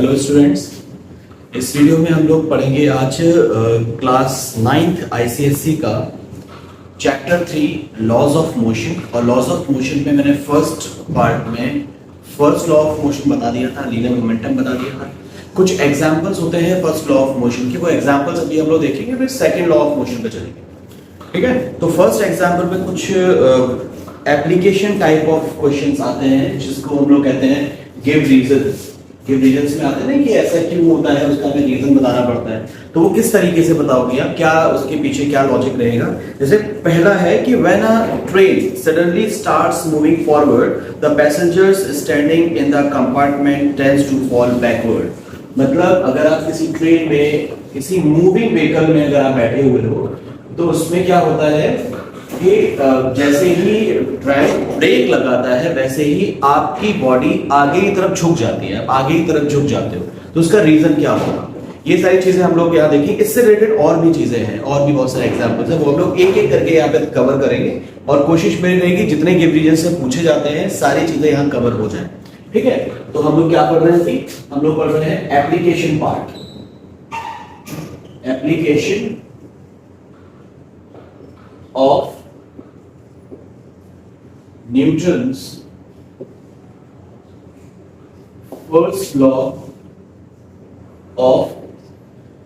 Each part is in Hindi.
हेलो स्टूडेंट्स, इस वीडियो में हम लोग पढ़ेंगे आज क्लास 9th आईसीएसई का चैप्टर 3 लॉज ऑफ मोशन। और लॉज ऑफ मोशन में मैंने फर्स्ट पार्ट में फर्स्ट लॉ ऑफ मोशन बता दिया था, लीनियर मोमेंटम बता दिया था। कुछ एग्जांपल्स होते हैं फर्स्ट लॉ ऑफ मोशन के, वो एग्जांपल्स अभी हम लोग देखेंगे, फिर सेकंड लॉ ऑफ मोशन पे चलेंगे। ठीक है, तो फर्स्ट एग्जांपल में कुछ एप्लीकेशन टाइप ऑफ क्वेश्चंस आते हैं जिसको हम लोग कहते हैं गिव रीजंस। गिव रीजंस में आते हैं ना कि ऐसा क्यों होता है, उसका हमें रीजन बताना पड़ता है। तो वो किस तरीके से बताओगे आप, क्या उसके पीछे क्या लॉजिक रहेगा। जैसे पहला है कि when a train suddenly starts moving forward the passengers standing in the compartment tends to fall backward. मतलब अगर आप किसी ट्रेन में किसी मूविंग व्हीकल में अगर आप बैठे हुए हो तो उसमें क्या होता है कि जैसे ही ड्राइवर ब्रेक लगाता है वैसे ही आपकी बॉडी आगे की तरफ झुक जाती है, आप आगे की तरफ झुक जाते हो। तो उसका रीजन क्या होगा, ये सारी चीजें हम लोग यहाँ देखेंगे। इससे रिलेटेड और भी चीजें हैं, और भी बहुत सारे एग्जांपल्स हैं, वो हम लोग एक एक करके यहाँ पे कवर करेंगे। और कोशिश मेरी रहेगी जितने गिव रीजन से पूछे जाते हैं सारी चीजें यहाँ कवर हो जाए। ठीक है, तो हम लोग क्या पढ़ रहे हैं, हम लोग पढ़ रहे हैं application part, application of Newton's first law of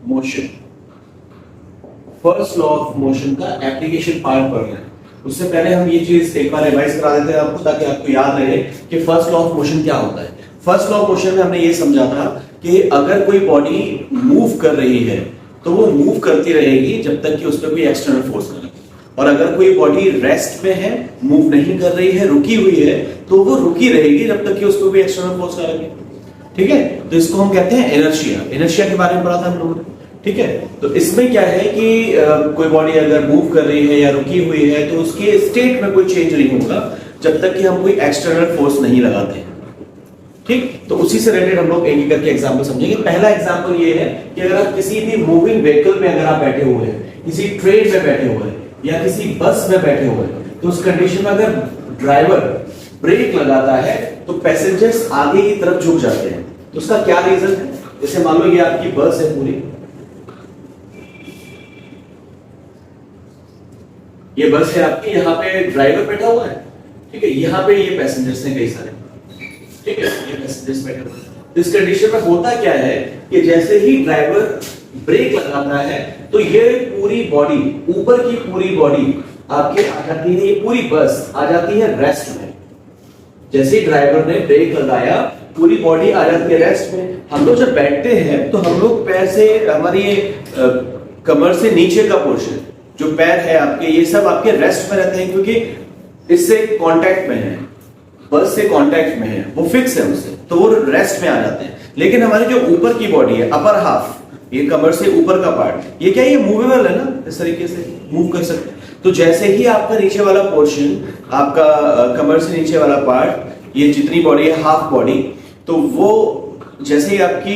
motion. First law of motion का एप्लीकेशन पार्ट पढ़ रहे हैं। उससे पहले हम ये चीज एक बार रिवाइज करा देते हैं आपको, ताकि आपको याद रहे कि फर्स्ट लॉ ऑफ मोशन क्या होता है। फर्स्ट लॉ ऑफ मोशन में हमने ये समझा था कि अगर कोई बॉडी मूव कर रही है तो वो मूव करती रहेगी जब तक कि उस पर कोई एक्सटर्नल फोर्स ना लगे। और अगर कोई बॉडी रेस्ट में है, मूव नहीं कर रही है, रुकी हुई है, तो वो रुकी रहेगी जब तक कि उसको कोई एक्सटर्नल फोर्स ना लगे। ठीक है, तो इसको हम कहते हैं इनर्शिया। इनर्शिया के बारे में पढ़ा था हम लोगों ने। ठीक है, तो इसमें क्या है कि कोई बॉडी अगर मूव कर रही है या रुकी हुई है तो उसके स्टेट में कोई चेंज नहीं होगा जब तक कि हम कोई एक्सटर्नल फोर्स नहीं लगाते हैं। ठीक, तो उसी से रिलेटेड हम लोग एक एक करके एग्जांपल समझेंगे। पहला एग्जांपल ये है कि अगर आप किसी भी मूविंग व्हीकल में अगर आप बैठे हुए हैं, किसी ट्रेन में बैठे हुए हैं या किसी बस में बैठे हुए हैं, तो उस कंडीशन में अगर ड्राइवर ब्रेक लगाता है तो पैसेंजर्स आगे की तरफ झुक जाते हैं। तो उसका क्या रीजन है। जैसे मान लो ये आपकी बस है पूरी, ये बस है आपकी, यहाँ पे ड्राइवर बैठा हुआ है। ठीक है, यहाँ पे ये पैसेंजर्स हैं कई सारे। ठीक है, ये पैसेंजर्स बैठे हुए हैं। इस कंडीशन में होता क्या है कि जैसे ही ड्राइवर ब्रेक लगाता है तो ये पूरी बॉडी, ऊपर की पूरी बॉडी आपके आ जाती है, ये पूरी बस आ जाती है रेस्ट में। जैसे ही ड्राइवर ने ब्रेक लगाया पूरी बॉडी आ जाती है रेस्ट में। हम लोग जब बैठते हैं तो हम लोग पैर से, हमारी कमर से नीचे का पोर्शन, जो पैर है आपके, ये सब आपके रेस्ट में रहते हैं, क्योंकि इससे कांटेक्ट में है, बस से कांटेक्ट में है, वो फिक्स है उससे, तो वो रेस्ट में आ जाते हैं। लेकिन हमारी जो ऊपर की बॉडी है, अपर हाफ, ये कमर से ऊपर का पार्ट, ये क्या, ये मूवेबल है ना, इस तरीके से मूव कर सकते हैं। तो जैसे ही आपका नीचे वाला पोर्शन, आपका कमर से नीचे वाला पार्ट, ये जितनी बॉडी है हाफ बॉडी, तो वो जैसे ही आपकी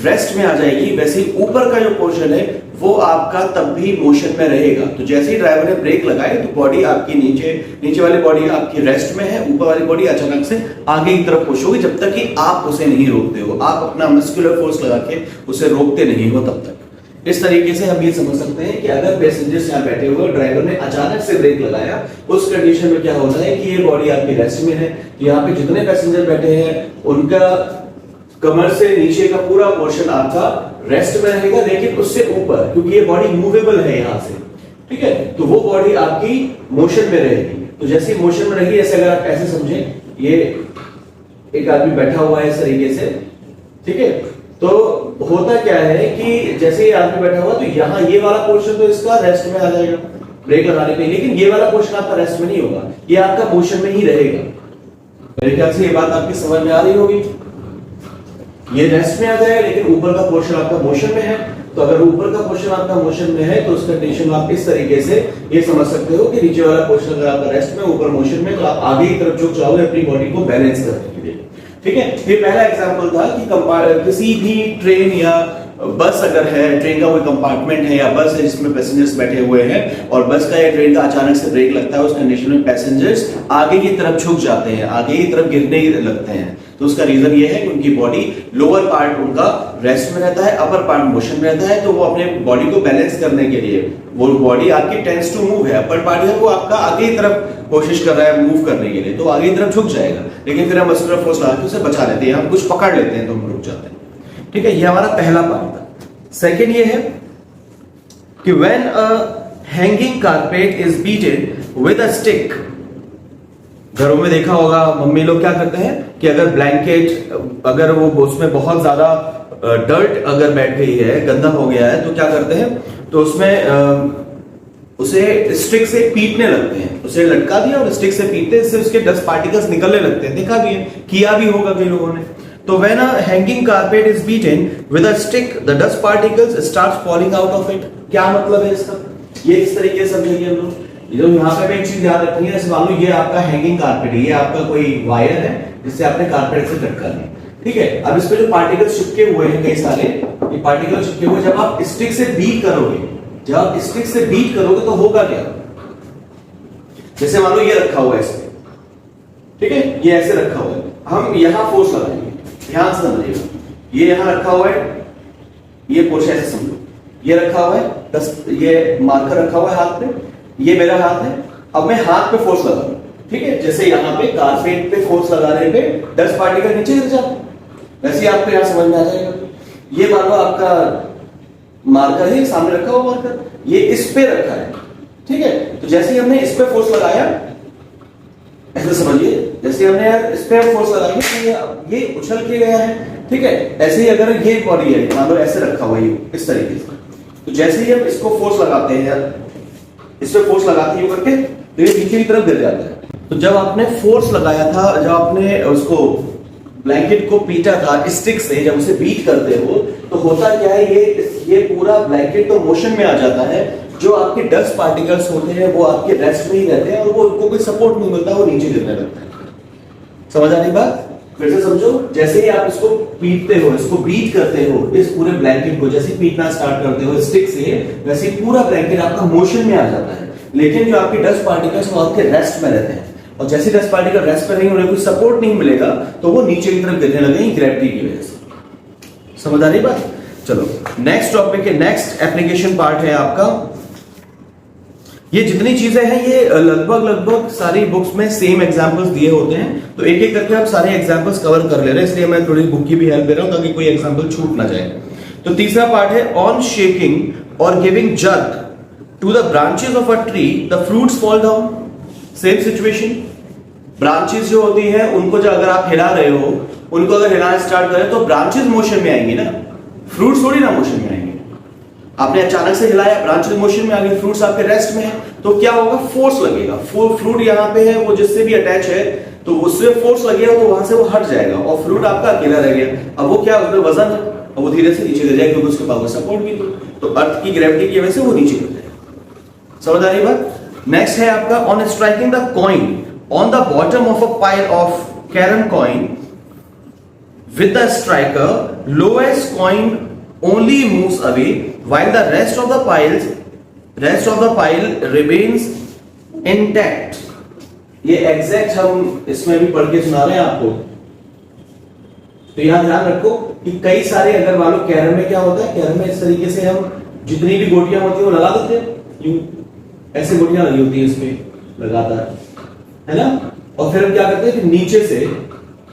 रेस्ट में आ जाएगी वैसे ही ऊपर का जो पोर्शन है वो आपका तब भी मोशन में रहेगा। तो जैसे ही ड्राइवर ने ब्रेक लगाए तो बॉडी आपकी नीचे वाली बॉडी आपकी रेस्ट में है, ऊपर वाली बॉडी अचानक से आगे की तरफ पुश होगी जब तक कि आप उसे नहीं रोकते हो, आप अपना मस्कुलर फोर्स लगा के उसे रोकते नहीं हो तब तक। इस तरीके से हम ये समझ सकते हैं कि अगर पैसेंजर्स यहाँ बैठे हुए, ड्राइवर ने अचानक से ब्रेक लगाया, उस कंडीशन में क्या होता है कि ये बॉडी आपकी रेस्ट में है, तो यहाँ पे जितने पैसेंजर बैठे हैं उनका कमर से नीचे का पूरा पोर्शन आपका रेस्ट में रहेगा, लेकिन उससे ऊपर, क्योंकि ये बॉडी मूवेबल है यहाँ से, ठीक है, तो वो बॉडी आपकी मोशन में रहेगी। तो जैसे मोशन में रहेगी, ऐसे अगर आप ऐसे समझें, ये एक आदमी बैठा हुआ है इस तरीके से, ठीक है, तो होता क्या है कि जैसे ये आदमी बैठा हुआ तो यहाँ ये वाला पोर्शन तो इसका रेस्ट में आ जाएगा ब्रेक लगाने पे, लेकिन ये वाला पोर्शन आपका रेस्ट में नहीं होगा, ये आपका मोशन में ही रहेगा। मेरे ख्याल से ये बात आपकी समझ में आ रही होगी। ये रेस्ट में आ जाएगा लेकिन ऊपर का पोर्शन आपका मोशन में है। तो अगर ऊपर का पोर्शन आपका मोशन में है तो उस कंडीशन में आप इस तरीके से ये समझ सकते हो कि नीचे वाला पोर्शन अगर आपका रेस्ट में, ऊपर मोशन में, तो आप आगे की तरफ झुक जाओगे अपनी बॉडी को बैलेंस करने के लिए। ठीक है, ये पहला एग्जांपल था कि किसी भी ट्रेन या बस अगर है, ट्रेन का कोई कंपार्टमेंट है या बस है जिसमें पैसेंजर्स बैठे हुए हैं और बस का या ट्रेन का अचानक से ब्रेक लगता है, उस कंडीशन में पैसेंजर्स आगे की तरफ झुक जाते हैं, आगे की तरफ गिरने लगते हैं। तो तो उसका रीजन ये है कि उनकी बॉडी लोअर पार्ट उनका रेस्ट में रहता है, अपर पार्ट मोशन में रहता है। तो वो अपने बॉडी को बैलेंस करने के लिए, वो बॉडी आपकी टेंड्स टू मूव है, अपर पार्ट है वो आपका आगे की तरफ कोशिश कर रहा है मूव करने के लिए, तो आगे की तरफ झुक जाएगा, लेकिन फिर हम मस्कुलर फोर्स लगा के उसे बचा लेते हैं, हम कुछ पकड़ लेते हैं तो हम रुक जाते हैं। ठीक है, ये हमारा पहला पार्ट था। सेकेंड ये है कि when a hanging carpet is beaten with a stick, घरों में देखा होगा मम्मी लोग क्या करते हैं कि अगर ब्लैंकेट, अगर वो उसमें बहुत ज्यादा डर्ट अगर बैठ गई है, गंदा हो गया है, तो क्या करते हैं, तो उसमें उसे स्टिक से पीटने लगते हैं, उसे लटका दिया और स्टिक से पीटते हैं, इससे उसके डस्ट पार्टिकल्स निकलने लगते हैं। देखा भी है, किया भी होगा कई लोगों ने। तो when a hanging carpet is beaten with a stick the dust particles start falling out of it. क्या मतलब है इसका, ये इस तरीके से समझेंगे हम लोग। जो यहाँ पे भी एक चीज याद रखनी है, मान लो ये आपका हैंगिंग कारपेट है, ये आपका कोई वायर है जिससे आपने कारपेट से लटका दिया, ठीक है। अब इस पे जो पार्टिकल्स चिपके हुए हैं कई सारे, ये पार्टिकल चिपके हुए, जब आप स्टिक से बीट करोगे, जब आप स्टिक से बीट करोगे तो होगा क्या, जैसे मान लो ये रखा हुआ है इस पे, ठीक है, ये ऐसे रखा हुआ है, हम यहां फोर्स लगाएंगे, ध्यान से समझिएगा, ये यहां रखा हुआ है, ये पोर्शन ऐसे समझो, ये रखा हुआ है, ये मार्कर रखा हुआ है हाथ पे, ये मेरा हाथ है, अब मैं हाथ पे फोर्स लगा, ठीक है, जैसे यहां पे कारपेट पे फोर्स लगाने पे 10 पार्टिकल नीचे गिर जाते, वैसे ही आपको यहां समझ में आ जाएगा। ये मान लो आपका मार्कर है, सामने रखा हुआ मार्कर, ये इस पे रखा है, ठीक है, तो जैसे ही हमने इस पे फोर्स लगाया, ऐसे समझिए, जैसे हमने यार इस पे फोर्स लगाया तो ये उछल के गया है, ठीक है। ऐसे ही अगर ये बॉडी है, मान लो ऐसे रखा हुआ है इस तरीके से, तो जैसे ही हम इसको फोर्स लगाते हैं यार, इस पे फोर्स लगाते हैं करके, तो ये नीचे की तरफ गिर जाता है। तो जब आपने फोर्स लगाया था, जब आपने उसको ब्लैंकेट को पीटा था स्टिक से, जब उसे बीट करते हो तो होता क्या है, ये पूरा ब्लैंकेट तो मोशन में आ जाता है, जो आपके डस्ट पार्टिकल्स होते हैं वो आपके रेस्ट में ही रहते हैं और वो उनको कोई सपोर्ट नहीं मिलता, वो नीचे गिरने लगता है। समझ आ रही बात, फिर से समझो, जैसे ही आप इसको पीटते हो, इसको बीट करते हो, इस पूरे ब्लैंकेट को जैसे पीटना स्टार्ट करते हो स्टिक से, वैसे पूरा ब्लैंकेट आपका मोशन में आ जाता है, लेकिन जो आपके डस्ट पार्टिकल्स वो आपके रेस्ट में रहते हैं, और जैसे डस्ट पार्टिकल रेस्ट पे रहेंगे, उन्हें कोई सपोर्ट नहीं मिलेगा, तो वो नीचे की तरफ गिरने लगेंगे ग्रेविटी की वजह से। समझ आ रही बात। चलो नेक्स्ट टॉपिक है, नेक्स्ट एप्लीकेशन पार्ट है आपका, ये जितनी चीजें हैं ये लगभग सारी बुक्स में सेम एग्जांपल्स दिए होते हैं, तो एक एक करके आप सारे एग्जांपल्स कवर कर ले रहे हैं, इसलिए मैं थोड़ी बुक की भी हेल्प ले रहा हूं ताकि कोई एग्जांपल छूट ना जाए। तो तीसरा पार्ट है, ऑन शेकिंग और giving jerk to the branches of a tree the fruits fall down. Same situation, branches जो होती है उनको जो अगर आप हिला रहे हो, उनको अगर हिलाना स्टार्ट करें तो ब्रांचेस मोशन में आएंगी ना, फ्रूट्स थोड़ी ना मोशन में आएंगे। आपने अचानक से हिलाया, ब्रांचेस मोशन में आ गए, फ्रूट्स आपके रेस्ट में है, तो क्या होगा, फोर्स लगेगा, फ्रूट यहाँ पे है, वो जिससे भी अटैच है, तो उससे फोर्स लगेगा, तो वहां से वो हट जाएगा और फ्रूट आपका अकेला रह गया। अब वो क्या, उसमें वजन है, और वो धीरे से नीचे गिर जाएगा क्योंकि उसके पास सपोर्ट भी तो अर्थ की ग्रेविटी की वजह से वो नीचे गिर जाएगा। समझ आ रही बात। नेक्स्ट है आपका, on striking the coin on the bottom of a pile of carrom coin with the striker, lowest coin only moves away while the rest of the pile remains intact. ये एग्जैक्ट हम इसमें भी पढ़ के सुना रहे हैं आपको, तो यहां ध्यान रखो कि कई सारे, अगर मान लो कैरम में क्या होता है, कैरम में इस तरीके से हम जितनी भी गोटियां होती है वो लगा देते हैं, यूं ऐसे गोटियां लगी होती है इसमें लगातार, है ना, और फिर हम क्या करते हैं कि नीचे से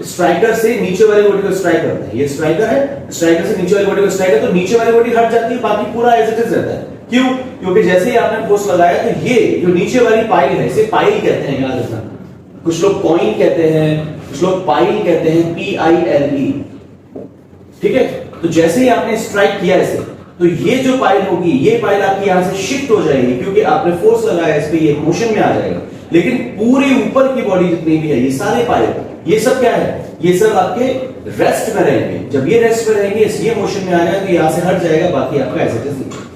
स्ट्राइकर से नीचे वाली गोटी को स्ट्राइक करते हैं, ये स्ट्राइकर है, स्ट्राइकर से नीचे वाली गोटी को स्ट्राइक करते हैं, तो नीचे वाली गोटी हट जाती है, बाकी पूरा एज इट इज रहता है। क्यों, क्योंकि जैसे ही आपने फोर्स लगाया तो ये जो नीचे वाली पाइल है, इसे पाइल कहते हैं, याद रखना, कुछ लोग कॉइन कहते हैं, कुछ लोग पाइल कहते हैं, PILE, ठीक है। तो जैसे ही आपने स्ट्राइक किया इसे, तो ये जो पाइल होगी, ये पाइल आपकी यहां से शिफ्ट हो जाएगी, क्योंकि आपने फोर्स लगाया इस पे, ये मोशन में आ जाएगा, लेकिन पूरे ऊपर की बॉडी जितनी भी है, ये सारे पाइल, ये सब क्या है, ये सब आपके रेस्ट में रहेंगे। जब ये रेस्ट में रहेंगे, ये मोशन में आ जाएगा, तो यहां से हट जाएगा, बाकी आपका ऐसे नीचे।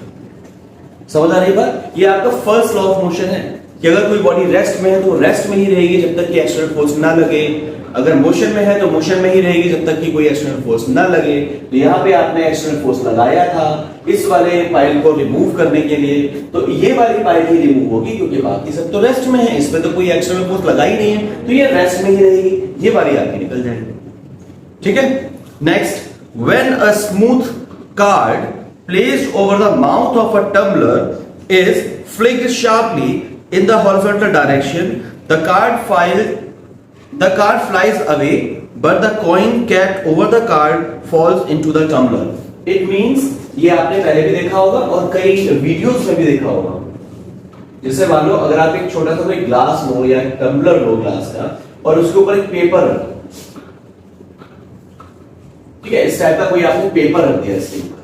समझ आ रही बात। ये आपका फर्स्ट लॉ ऑफ मोशन है कि अगर कोई बॉडी रेस्ट में है तो रेस्ट में ही रहेगी जब तक कि एक्सटर्नल फोर्स ना लगे, अगर मोशन में है तो मोशन में ही रहेगी जब तक कि कोई एक्सटर्नल फोर्स ना लगे। तो यहाँ पे आपने एक्सटर्नल फोर्स लगाया था इस वाले पाइल को रिमूव करने के लिए, तो ये वाली पाइल ही रिमूव होगी, क्योंकि बाकी सब तो रेस्ट में है, इसमें तो कोई एक्सटर्नल फोर्स लगा ही नहीं है, तो ये रेस्ट में ही रहेगी, ये वाली आपकी निकल जाएगी। ठीक है। Next, when a smooth card placed over the mouth of a tumbler is flicked sharply in the horizontal direction, the card flies away but the coin capped over the card falls into the tumbler. It means, ये आपने पहले भी देखा होगा और कई वीडियोस में भी देखा होगा। जैसे मान लो अगर आप एक छोटा सा कोई ग्लास लो या टम्बलर लो ग्लास का, और उसके ऊपर एक पेपर रखो, ठीक है, इस टाइप का कोई आपने पेपर रख दिया इसके ऊपर,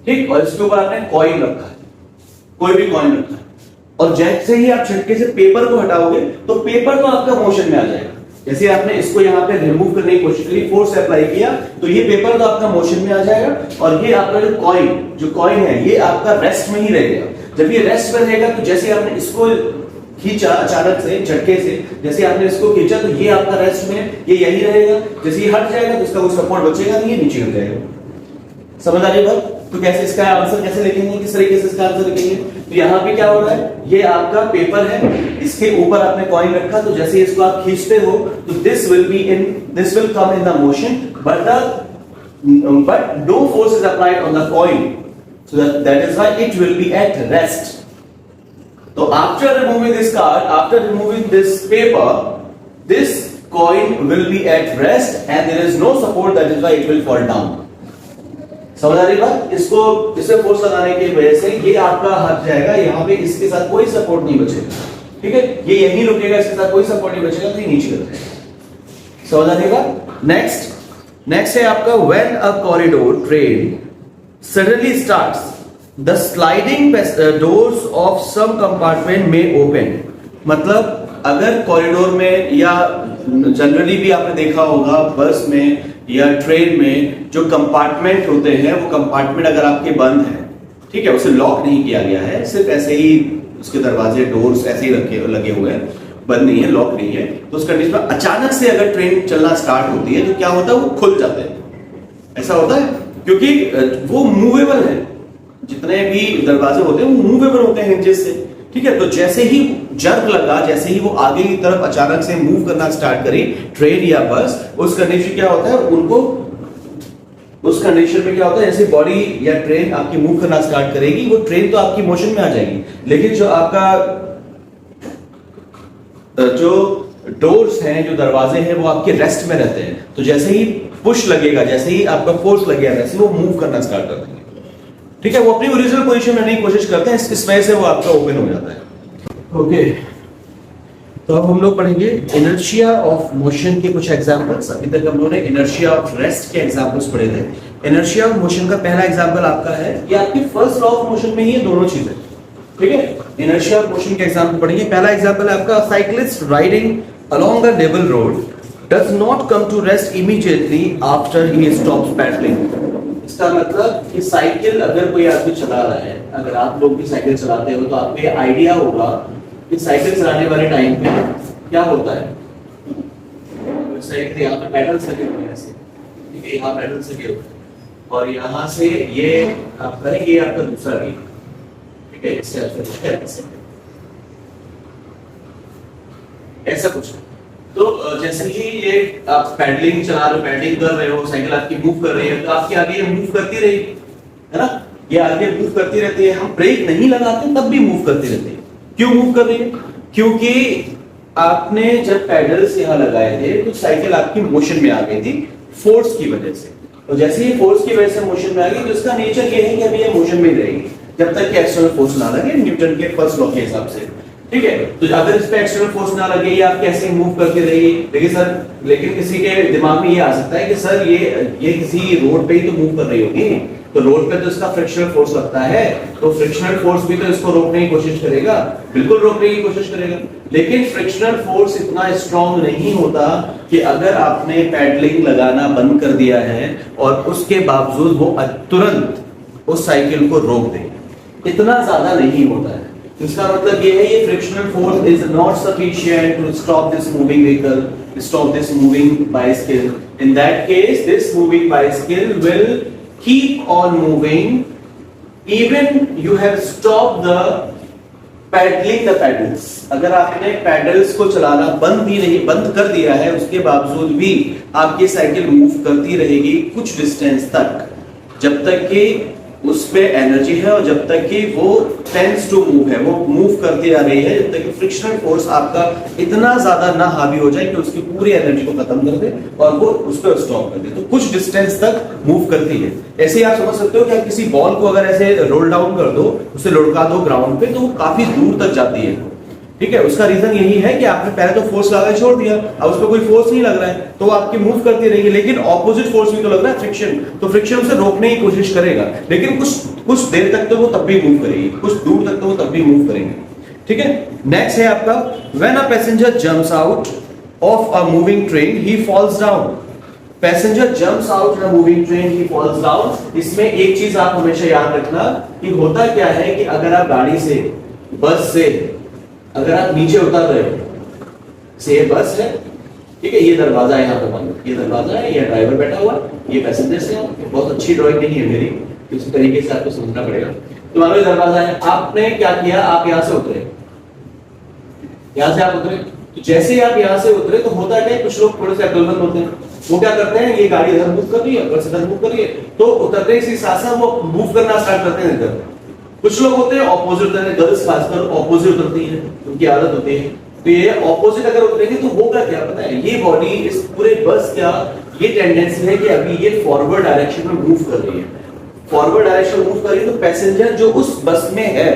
ठीक, और इसके ऊपर आपने कॉइन रखा है, कोई भी कॉइन रखा है, और जैसे ही आप झटके से पेपर को हटाओगे तो पेपर तो आपका मोशन में आ जाएगा। जैसे आपने इसको यहाँ पे रिमूव करने की कोशिश करी, फोर्स अप्लाई किया, तो ये पेपर तो आपका मोशन में आ जाएगा, और ये आपका जो कॉइन है ये आपका रेस्ट में ही रहेगा। जब ये रेस्ट में रहेगा तो जैसे आपने इसको खींचा अचानक से झटके से, जैसे आपने इसको खींचा तो ये आपका रेस्ट में ये यही रहेगा। जैसे ये हट जाएगा तो इसका कोई सपोर्ट बचेगा नहीं, ये नीचे गिर जाएगा। समझ आ रही बात? तो कैसे इसका आंसर कैसे लिखेंगे, किस तरीके से इसका आंसर लिखेंगे? तो यहाँ पे क्या हो रहा है, ये आपका पेपर है, इसके ऊपर आपने कॉइन रखा, तो जैसे इसको आप खींचते हो तो this will come in the motion, but no force is applied on the coin, so that is why it will be at rest. So after removing this card, after removing this paper, this coin will be at rest and there is no support, that is why it will fall down. समझ आ रही बात? इसको इसे फोर्स लगाने की वजह से ये आपका हट जाएगा, यहाँ पे इसके साथ कोई सपोर्ट नहीं बचेगा, ठीक है, ये यहीं रुकेगा, इसके साथ कोई सपोर्ट नहीं बचेगा, तो ये नीचे गिर जाएगा। समझ आ रही बात? नेक्स्ट है आपका when a corridor train suddenly starts, the sliding doors of some compartment may open। मतलब अगर कॉरिडोर में, या जनरली भी आपने देखा होगा बस में या ट्रेन में जो कंपार्टमेंट होते हैं, वो कंपार्टमेंट अगर आपके बंद है, ठीक है, उसे लॉक नहीं किया गया है, सिर्फ ऐसे ही उसके दरवाजे डोर्स ऐसे ही लगे हुए हैं, बंद नहीं है, लॉक नहीं है, तो उस कंडीशन में अचानक से अगर ट्रेन चलना स्टार्ट होती है तो क्या होता है, वो खुल जाते हैं। ऐसा होता है क्योंकि वो मूवेबल है, जितने भी दरवाजे होते हैं वो मूवेबल होते हैं हिंजेस से, ठीक है। तो जैसे ही जर्क लगा, जैसे ही वो आगे की तरफ अचानक से मूव करना स्टार्ट करी ट्रेन या बस, उस कंडीशन क्या होता है, उनको उस कंडीशन में क्या होता है, जैसे बॉडी या ट्रेन आपकी मूव करना स्टार्ट करेगी, वो ट्रेन तो आपकी मोशन में आ जाएगी, लेकिन जो आपका जो डोर्स हैं, जो दरवाजे हैं, वो आपके रेस्ट में रहते हैं। तो जैसे ही पुश लगेगा, जैसे ही आपका फोर्स लगेगा, वैसे वो मूव करना स्टार्ट कर देंगे, ठीक है, वो अपनी ओरिजिनल पोजीशन में रहने की कोशिश करते हैं, इस वजह से वो आपका ओपन हो जाता है। ओके, तो अब हम लोग पढ़ेंगे इनर्शिया ऑफ मोशन के कुछ एग्जांपल्स। अभी तक हम लोगों ने इनर्शिया ऑफ रेस्ट के एग्जांपल्स पढ़े थे। इनर्शिया ऑफ मोशन का पहला एग्जांपल आपका है, ये आपकी फर्स्ट लॉ ऑफ मोशन में ही है, दोनों चीजें, ठीक है। इनर्शिया ऑफ मोशन के एग्जांपल पढ़ेंगे। पहला एग्जांपल है आपका, cyclist riding along a level road does not come to rest immediately after he stops pedaling। इसका मतलब कि साइकिल अगर कोई आदमी चला रहा है, अगर आप लोग भी साइकिल चलाते हो तो आपको ये आइडिया होगा कि साइकिल चलाने वाले टाइम पे क्या होता है। साइकिल यहाँ पे पेडल्स लगे हुए हैं ऐसे, ठीक है, यहाँ पेडल्स लगे हुए हैं, और यहाँ से ये आप करेंगे, ये आपका दूसरा गियर, ठीक है, ऐसा कुछ। तो जैसे ही ये आप पैडलिंग चला रहे हो, पैडलिंग कर रहे हो, साइकिल आपकी मूव कर रही है, तो आपकी आगे ये मूव करती रहेगी, है ना, ये आगे मूव करती रहती है। हम ब्रेक नहीं लगाते तब भी मूव करती रहती है। क्यों मूव कर रही है? क्योंकि आपने जब पैडल्स यहाँ लगाए थे तो साइकिल आपकी मोशन में आ गई थी फोर्स की वजह से। तो जैसे ही फोर्स की वजह से मोशन में आ गई, तो इसका नेचर ये है कि अभी ये मोशन में रहेगी जब तक कि एक्सटर्नल फोर्स ना लगे, न्यूटन के फर्स्ट लॉ के हिसाब से, ठीक है। तो अगर इस पे एक्सटर्नल फोर्स ना लगे, ये आप कैसे मूव करके रहेगी, लेकिन किसी के दिमाग में ये आ सकता है कि सर ये किसी रोड पे ही तो मूव कर रही होगी, तो रोड पे तो इसका फ्रिक्शनल फोर्स लगता है, तो फ्रिक्शनल फोर्स भी तो इसको रोकने की कोशिश करेगा, बिल्कुल रोकने की कोशिश करेगा। लेकिन फ्रिक्शनल फोर्स इतना स्ट्रांग नहीं होता कि अगर आपने पैडलिंग लगाना बंद कर दिया है और उसके बावजूद वो तुरंत उस साइकिल को रोक दे, इतना ज्यादा नहीं होता है। इसका मतलब ये है, ये frictional force is not sufficient to stop this moving vehicle, stop this moving bicycle. In that case this moving bicycle will keep on moving even you have stopped the pedalling the pedals, अगर आपने पैडल्स को चलाना बंद कर दिया है, उसके बावजूद भी आपकी साइकिल मूव करती रहेगी कुछ डिस्टेंस तक, जब तक कि उस पे एनर्जी है और जब तक कि वो टेंस टू मूव है, वो मूव करती आ रही है, जब तक कि फ्रिक्शनल फोर्स आपका इतना ज्यादा ना हावी हो जाए कि उसकी पूरी एनर्जी को खत्म कर दे और वो उस पर स्टॉप कर दे, तो कुछ डिस्टेंस तक मूव करती है। ऐसे ही आप समझ सकते हो कि आप किसी बॉल को अगर ऐसे रोल डाउन कर दो, उसे लुढ़का दो ग्राउंड पे, तो वो काफी दूर तक जाती है, ठीक है। उसका रीजन यही है कि आपने पहले तो फोर्स लगा छोड़ दिया, अब उस पर कोई फोर्स नहीं लग रहा है, तो वो आपकी मूव करती रहेगी, लेकिन ऑपोजिट फोर्स भी तो लग रहा है, फ्रिक्शन, तो फ्रिक्शन उसे रोकने की कोशिश करेगा, लेकिन कुछ देर तक तो वो तब भी मूव करेगी, कुछ दूर तक तो वो तब भी मूव करेंगे, ठीक है। नेक्स्ट है आपका when a passenger jumps out of a moving train he falls down. Passenger jumps out in a moving train he falls down. इसमें एक चीज आप हमेशा याद रखना कि होता क्या है कि अगर आप गाड़ी से, बस से अगर आप नीचे उतर रहे हो, से ये बस है, ठीक है, ये दरवाजा है, यहाँ पे मान लो ये दरवाजा है, ये ड्राइवर बैठा हुआ, ये पैसेंजर्स है, बहुत अच्छी ड्राइंग नहीं है मेरी, इसी तरीके से आपको समझना पड़ेगा। तो मान लो ये दरवाजा है, आपने क्या किया, आप यहाँ से उतरे, यहाँ से आप उतरे, तो जैसे ही आप यहाँ से उतरे तो होता है कुछ लोग थोड़े से अक्लमंद होते हैं, वो क्या करते हैं, ये गाड़ी इधर मूव कर रही है, बस इधर मूव कर रही है, तो उतरने से साथ साथ वो मूव करना स्टार्ट करते हैं इधर। कुछ लोग होते हैं ऑपोजिट उतरने, गर्ल्स खासकर ऑपोजिट उतरती है, उनकी आदत होती है, तो ये ऑपोजिट अगर उतरेंगे तो होगा क्या पता है, ये बॉडी इस पूरे बस का ये टेंडेंसी है कि अभी ये फॉरवर्ड डायरेक्शन में मूव कर रही है, फॉरवर्ड डायरेक्शन मूव कर रही है, तो पैसेंजर जो उस बस में है,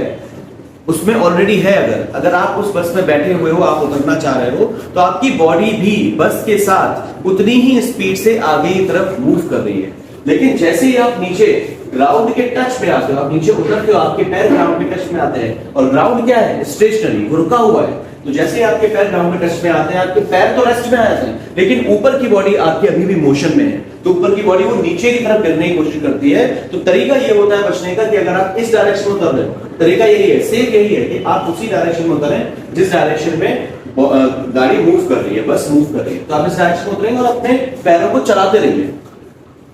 उसमें ऑलरेडी है, अगर आप उस बस में बैठे हुए हो, आप उतरना चाह रहे हो, तो आपकी बॉडी भी बस के साथ उतनी ही स्पीड से आगे की तरफ मूव कर रही है। लेकिन जैसे ही आप नीचे ग्राउंड के टच में आते हो, आप नीचे उतरते हो, आपके पैर ग्राउंड के टच में आते हैं, और ग्राउंड क्या है, स्टेशनरी, वो रुका हुआ है, तो जैसे ही आपके पैर ग्राउंड के टच में आते हैं, आपके पैर तो रेस्ट में आ जाते हैं, लेकिन ऊपर की बॉडी आपकी अभी भी मोशन में है, तो ऊपर की बॉडी वो नीचे की तरफ गिरने की कोशिश करती है। तो तरीका ये होता है बचने का कि अगर आप इस डायरेक्शन में उतर रहे हो, तरीका यही है, सेम यही है कि आप उसी डायरेक्शन में उतरें जिस डायरेक्शन में गाड़ी मूव कर रही है, बस मूव कर रही है, तो आप इस डायरेक्शन में उतरेंगे और अपने पैरों को चलाते रहिए,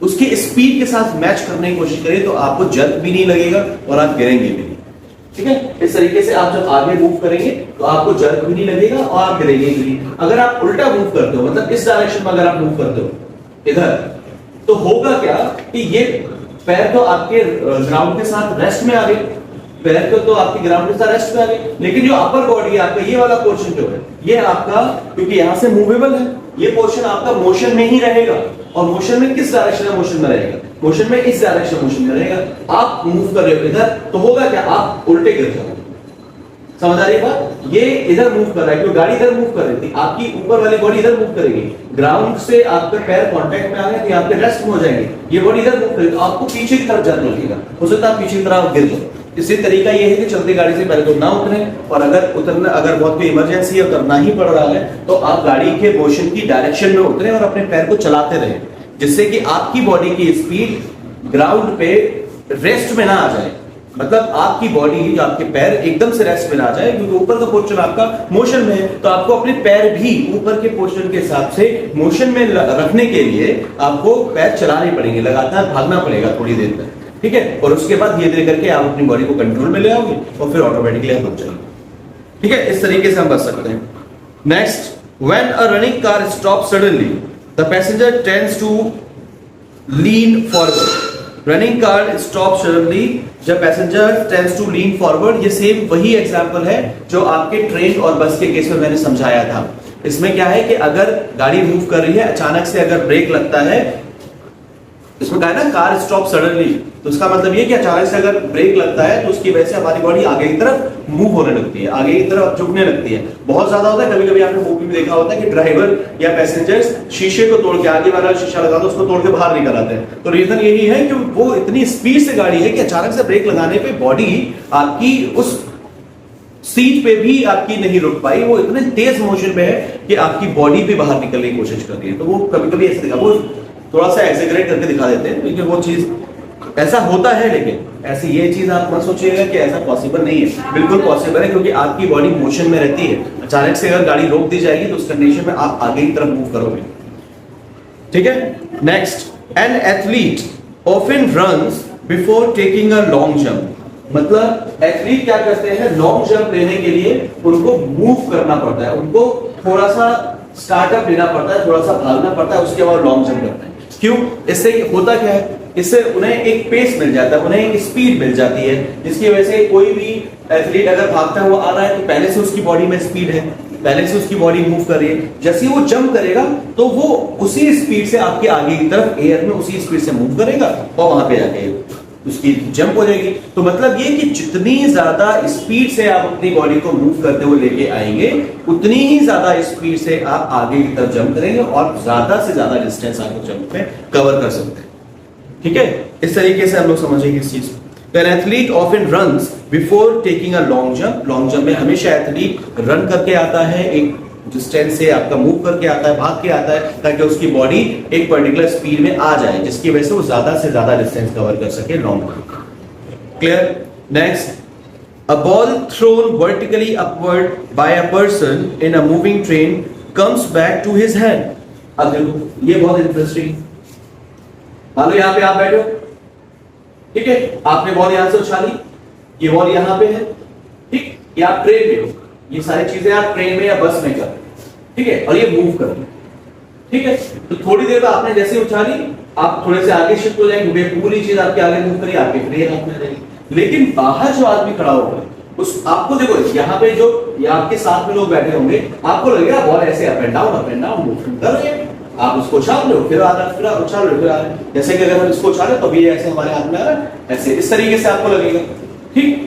उसकी स्पीड के साथ मैच करने की कोशिश करिए, तो आपको जर्क भी नहीं लगेगा और आप गिरेंगे भी नहीं, ठीक है। इस तरीके से आप जब आगे मूव करेंगे तो आपको जर्क भी नहीं लगेगा और आप गिरेंगे भी नहीं। अगर आप उल्टा मूव करते हो, मतलब इस डायरेक्शन में अगर आप मूव करते हो इधर, तो होगा क्या कि ये पैर तो आपके ग्राउंड के साथ रेस्ट में आ गए, पैर तो आपके ग्राउंड के साथ रेस्ट में आ गए, लेकिन जो अपर बॉडी है आपका, ये वाला पोर्शन जो है, ये आपका, क्योंकि यहां से मूवेबल है, ये पोर्शन आपका मोशन में ही रहेगा, और मोशन में किस डायरेक्शन में मोशन में रहेगा, मोशन में इस डायरेक्शन मोशन में रहेगा। आप मूव कर रहे हो इधर, तो होगा क्या, आप उल्टे गिर जाओगे, समझ आ रही है बात। ये इधर मूव कर रहा है क्योंकि गाड़ी इधर मूव कर रही थी, आपकी ऊपर वाली बॉडी इधर मूव करेगी, ग्राउंड से आपके पैर कांटेक्ट में आ गए तो आपके रेस्ट में हो जाएंगे, ये बॉडी इधर मूव करेगी, तो आपको पीछे की तरफ जाने लगेगा, हो सकता है पीछे की तरफ गिर जाओ। इससे तरीका ये है कि चलती गाड़ी से पहले तो ना उतरे, और अगर बहुत कोई इमरजेंसी है, उतरना ही पड़ रहा है, तो आप गाड़ी के मोशन की डायरेक्शन में उतरे और अपने पैर को चलाते रहे, जिससे कि आपकी बॉडी की स्पीड ग्राउंड पे रेस्ट में ना आ जाए, मतलब आपकी बॉडी, जो आपके पैर एकदम से रेस्ट में ना आ जाए, क्योंकि ऊपर का पोर्शन आपका मोशन में है, तो आपको अपने पैर भी ऊपर के पोर्शन के हिसाब से मोशन में रखने के लिए आपको पैर चलाने पड़ेंगे, लगातार भागना पड़ेगा थोड़ी देर तक, ठीक है। और उसके बाद धीरे धीरे करके आप अपनी बॉडी को कंट्रोल में ले आओगे और फिर ऑटोमेटिकली आप रुक जाएंगे, ठीक है। इस तरीके से हम बच सकते हैं। Next, when a running car stop suddenly the passenger tends to lean forward. Running car stop suddenly, जब passenger tends to lean forward, ये सेम वही एग्जांपल है जो आपके ट्रेन और बस के केस में मैंने समझाया था। इसमें क्या है कि अगर गाड़ी मूव कर रही है, अचानक से अगर ब्रेक लगता है, इसमें कहा है ना कार स्टॉप सडनली, तो उसका मतलब ये कि अचानक से अगर ब्रेक लगता है तो उसकी वजह से हमारी बॉडी आगे की तरफ मूव होने लगती है, आगे की तरफ झुकने लगती है। बहुत ज्यादा होता है, कभी कभी आपने मूवी में देखा होता है कि ड्राइवर या पैसेंजर्स शीशे को तोड़ के, आगे वाला शीशा लगा दो उसको तोड़ के बाहर निकल आते हैं। तो रीजन यही है कि वो इतनी स्पीड से गाड़ी है कि अचानक से ब्रेक लगाने पे बॉडी आपकी उस सीट पे भी आपकी नहीं रुक पाई, वो इतने तेज मोशन में है कि आपकी बॉडी भी बाहर निकलने की कोशिश कर रही है। तो वो कभी कभी ऐसे दिखा, वो थोड़ा सा एक्सेगरेट करके दिखा देते हैं, लेकिन वो चीज ऐसा होता है, लेकिन ऐसी ये चीज आप मत सोचिएगा कि ऐसा पॉसिबल नहीं है, बिल्कुल पॉसिबल है, क्योंकि आपकी बॉडी मोशन में रहती है। अचानक से अगर गाड़ी रोक दी जाएगी तो उस कंडीशन में आप आगे की तरफ मूव करोगे, ठीक है। Next, an athlete often runs before taking a long jump. मतलब एथलीट क्या करते हैं, लॉन्ग जंप लेने के लिए उनको मूव करना पड़ता है, उनको थोड़ा सा स्टार्टअप लेना पड़ता है, थोड़ा सा भागना पड़ता है, उसके बाद लॉन्ग जंप करते हैं। क्यों? इससे होता क्या है, इससे उन्हें एक पेस मिल जाता है, उन्हें एक स्पीड मिल जाती है, जिसकी वजह से कोई भी एथलीट अगर भागता हुआ आ रहा है तो पहले से उसकी बॉडी में स्पीड है, पहले से उसकी बॉडी मूव कर रही है, जैसे ही वो जंप करेगा तो वो उसी स्पीड से आपके आगे की तरफ एयर में उसी स्पीड से मूव करेगा और वहां पे जाके उसकी जंप हो जाएगी। तो मतलब ये कि जितनी ज्यादा स्पीड से आप अपनी बॉडी को मूव करते हुए लेके आएंगे, उतनी ही ज्यादा स्पीड से आप आगे की तरफ जंप करेंगे और ज्यादा से ज्यादा डिस्टेंस आप जंप में कवर कर सकते हैं। ठीक है, इस तरीके से हम लोग समझेंगे इस चीज को। An athlete often runs before taking a long jump. Long jump में हमेशा एथलीट रन करके आता है, एक डिस्टेंस से आपका मूव करके आता है, भाग के आता है, ताकि उसकी बॉडी एक पर्टिकुलर स्पीड में आ जाए, जिसकी वजह से वो ज्यादा से ज्यादा डिस्टेंस कवर कर सके long. Clear? Next, a ball thrown vertically upward by a person in a moving train comes back to his hand. अब देखो ये बहुत इंटरेस्टिंग, मान लो यहाँ पे आप बैठे हो, ठीक है, आपने बॉल यहां से उछाली, ये बॉल यहां पे है, ठीक, ये आप ट्रेन में हो, ये सारी चीजें आप ट्रेन में या बस में कर रहे हो, ठीक है, और ये मूव कर रहे हो, ठीक है। तो थोड़ी देर बाद आपने जैसे उछाली, आप थोड़े से आगे शिफ्ट हो जाएंगे, पूरी चीज आपके आगे मूव करी, आपके ट्रेन हाथ में रहेगी। लेकिन बाहर जो आदमी खड़ा होगा, उस आपको देखो यहाँ पे जो आपके साथ में लोग बैठे होंगे, आपको लगेगा बॉल ऐसे अप एंड डाउन मूव कर रही है, आप उसको उछाल लो, फिर आधा, फिर उछाल लो, फिर आधा, जैसे कि अगर हम इसको उछाले तो भी ऐसे हमारे हाथ में आ रहा है, ऐसे इस तरीके से आपको लगेगा, ठीक।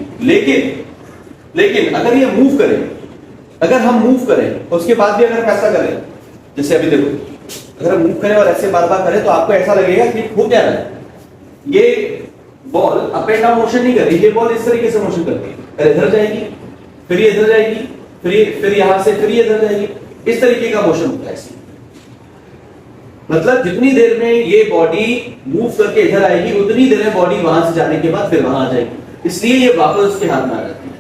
लेकिन अगर ये मूव करे, अगर हम मूव करें उसके बाद भी अगर हम ऐसा करें, जैसे अभी देखो, अगर हम मूव करें और ऐसे बार बार करें तो आपको ऐसा लगेगा कि हो क्या रहा है, ये ball up and down motion नहीं कर रही, ये बॉल इस तरीके से मोशन करती है, इधर जाएगी, फिर ये इधर जाएगी, फिर यहां से फिर ये इधर जाएगी, इस तरीके का मोशन होता है। मतलब जितनी देर में ये बॉडी मूव करके इधर आएगी, उतनी देर में बॉडी वहां से जाने के बाद फिर वहां आ जाएगी, इसलिए ये वापस उसके हाथ में आ जाती है।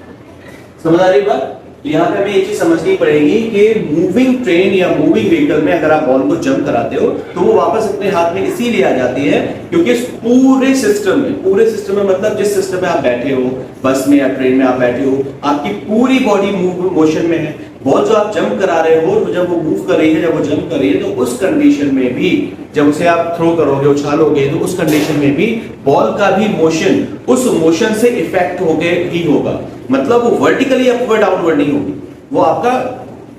समझ आ रही बात? तो यहाँ पे हमें ये चीज समझनी पड़ेगी कि मूविंग ट्रेन या मूविंग व्हीकल में अगर आप बॉल को जंप कराते हो तो वो वापस अपने हाथ में इसीलिए आ जाती है क्योंकि इस पूरे सिस्टम में मतलब जिस सिस्टम में आप बैठे हो, बस में या ट्रेन में आप बैठे हो, आपकी पूरी बॉडी मोशन में है। बॉल जो आप जंप करा रहे हो, तो जब वो मूव कर रही है, जब वो जंप कर रही है, तो उस कंडीशन में भी जब उसे आप थ्रो करोगे, उछालोगे, तो उस कंडीशन में भी बॉल का भी मोशन उस मोशन से इफेक्ट होके ही होगा। मतलब वो वर्टिकली अपवर्ड डाउनवर्ड नहीं होगी, वो आपका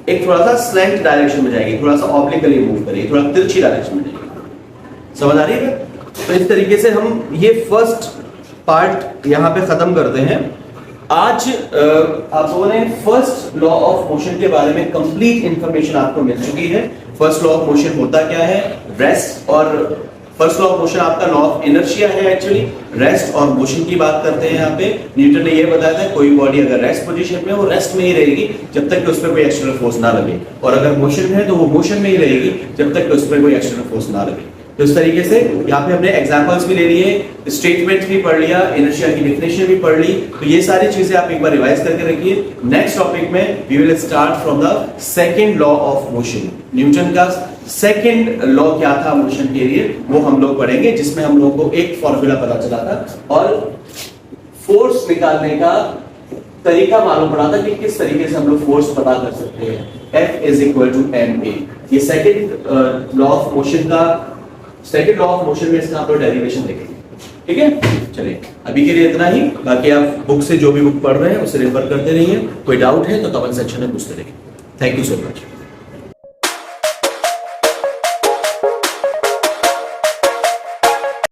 एक थोड़ा सा स्लैंट डायरेक्शन में जाएगी, थोड़ा सा ऑब्लिकली मूव करेगी, थोड़ा तिरछी डायरेक्शन में जाएगी। समझ आ रही है? तो इस तरीके से हम ये फर्स्ट पार्ट यहाँ पे खत्म करते हैं। आज आप लोगों ने फर्स्ट लॉ ऑफ मोशन के बारे में कंप्लीट इंफॉर्मेशन आपको मिल चुकी है। फर्स्ट लॉ ऑफ मोशन होता क्या है, रेस्ट, और फर्स्ट लॉ ऑफ मोशन आपका लॉ ऑफ इनर्शिया है। एक्चुअली रेस्ट और मोशन की बात करते हैं। यहाँ पे न्यूटन ने यह बताया था कोई बॉडी अगर रेस्ट पोजीशन में, वो रेस्ट में ही रहेगी जब तक कि उस पर कोई एक्सटर्नल फोर्स ना लगे, और अगर मोशन है तो वो मोशन में ही रहेगी जब तक कि उस पर कोई एक्सटर्नल फोर्स ना लगे। तो इस तरीके से यहाँ पे हमने एग्जांपल्स भी ले लिए, स्टेटमेंट भी पढ़ लिया, इनर्शिया की डेफिनेशन भी पढ़ ली। तो ये सारी चीजें आप एक बार रिवाइज करके रखिए। नेक्स्ट टॉपिक में we will start from the second law of motion. Newton का सेकंड लॉ क्या था मोशन के लिए, वो हम लोग पढ़ेंगे, जिसमें हम लोगों को एक फॉर्मूला पता चला था और फोर्स निकालने का तरीका मालूम पड़ा था कि किस तरीके से हम लोग फोर्स पता कर सकते हैं। F is equal to ma। ये सेकंड लॉ ऑफ मोशन का, सेकंड लॉ ऑफ मोशन में इसका आप लोग डेरिवेशन देखेंगे। ठीक है, चलिए अभी के लिए इतना ही। बाकी आप बुक से जो भी बुक पढ़ रहे हैं उसे रेफर करते रहिए। कोई डाउट है तो कमेंट सेक्शन में पूछते रहिए। Thank you so much.